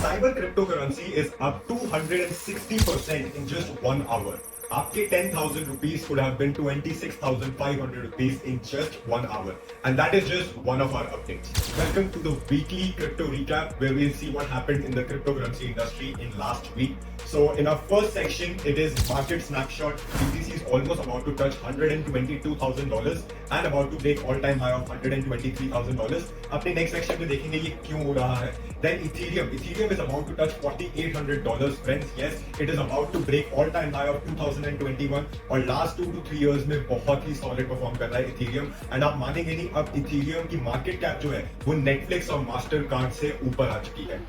Cyber cryptocurrency is up 260% in just 1 hour. आपके 10,000 rupees could have been 26,500 rupees in just 1 hour. And that is just one of our updates. Welcome to the weekly crypto recap where we'll see what happened in the cryptocurrency industry in last week. So in our first section, it is market snapshot. BTC is almost about to touch $122,000 and about to break all-time high of $123,000. अपने next section में देखेंगे ये क्यों हो रहा है. Then Ethereum is about to touch $4,800. Friends, yes, it is about to break all-time high of 2021 और last 2 to 3 years में बहुत ही solid perform कर रहा है Ethereum. And आप मानेंगे नहीं, अब Ethereum की market cap जो है वो Netflix और Mastercard से ऊपर आ चुकी है.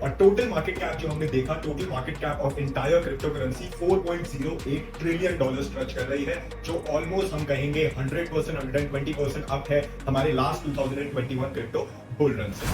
और टोटल मार्केट कैप जो हमने देखा, total market cap of entire crypto currency $4.08 trillion touch कर रही है, जो ऑलमोस्ट हम कहेंगे 100%, 120% अप है हमारे लास्ट 2021 क्रिप्टो बुल रन से.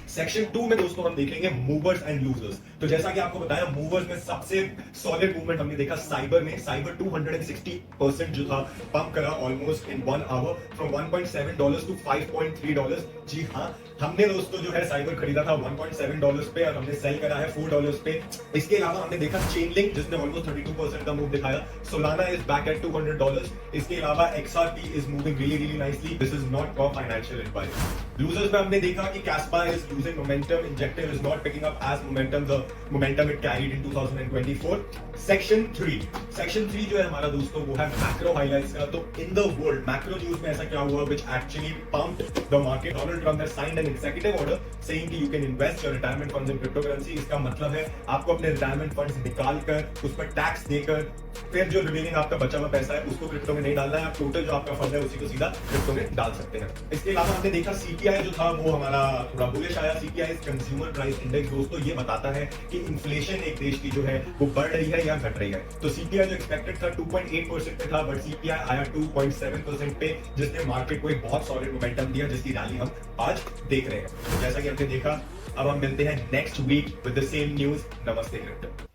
सेक्शन 2 में दोस्तों हम देखेंगे मूवर्स एंड लूजर्स. तो जैसा कि आपको बताया, मूवर्स में सबसे सॉलिड मूवमेंट हमने देखा साइबर में. साइबर 260% जो था पंप करा almost in 1 hour from $1.7 to $5.3. जी हाँ, हमने दोस्तों जो है साइबर खरीदा था $1.7 पे और हमने सेल करा है $4 पे. इसके अलावा हमने देखा चेनलिंक जिसने ऑलमोस्ट 32% का मूव दिखाया. Solana is back at $200. इसके अलावा XRP is moving really nicely. This is not for financial advice. Losers में हमने देखा कि कैस्पा is losing momentum, Injective is not picking up as the momentum it carried in 2024. Section 3 जो है हमारा दोस्तों वो है मैक्रो हाइलाइट्स का. तो in the world macro news में ऐसा क्या हुआ which actually pumped the market. Donald Trump has signed an executive order saying कि you can invest your retirement funds in cryptocurrency. इसका मतलब है आपको अपने रिटायरमेंट फंड्स निकाल कर उस पर टैक्स देकर फिर जो रिमेनिंग आपका बचा हुआ पैसा है उसको क्रिप्टो में नहीं डालना है. आप टोटल जो आपका फंड है उसी को सीधा क्रिप्टो में डाल सकते हैं. इसके अलावा हमने देखा CPI जो था वो हमारा थोड़ा बुलिश आया. CPI कंज्यूमर प्राइस इंडेक्स दोस्तों ये बताता है कि इन्फ्लेशन एक देश की जो है वो बढ़ रही है या घट रही है. तो CPI जो एक्सपेक्टेड था 2.8% पे था, बट CPI आया 2.7% पे, जिसने मार्केट को एक बहुत सॉलिड मोमेंटम दिया जिसकी रैली हम आज देख रहे हैं. तो जैसा कि हमने देखा, अब हम मिलते हैं next week with the same news. नमस्ते क्रिप्टो.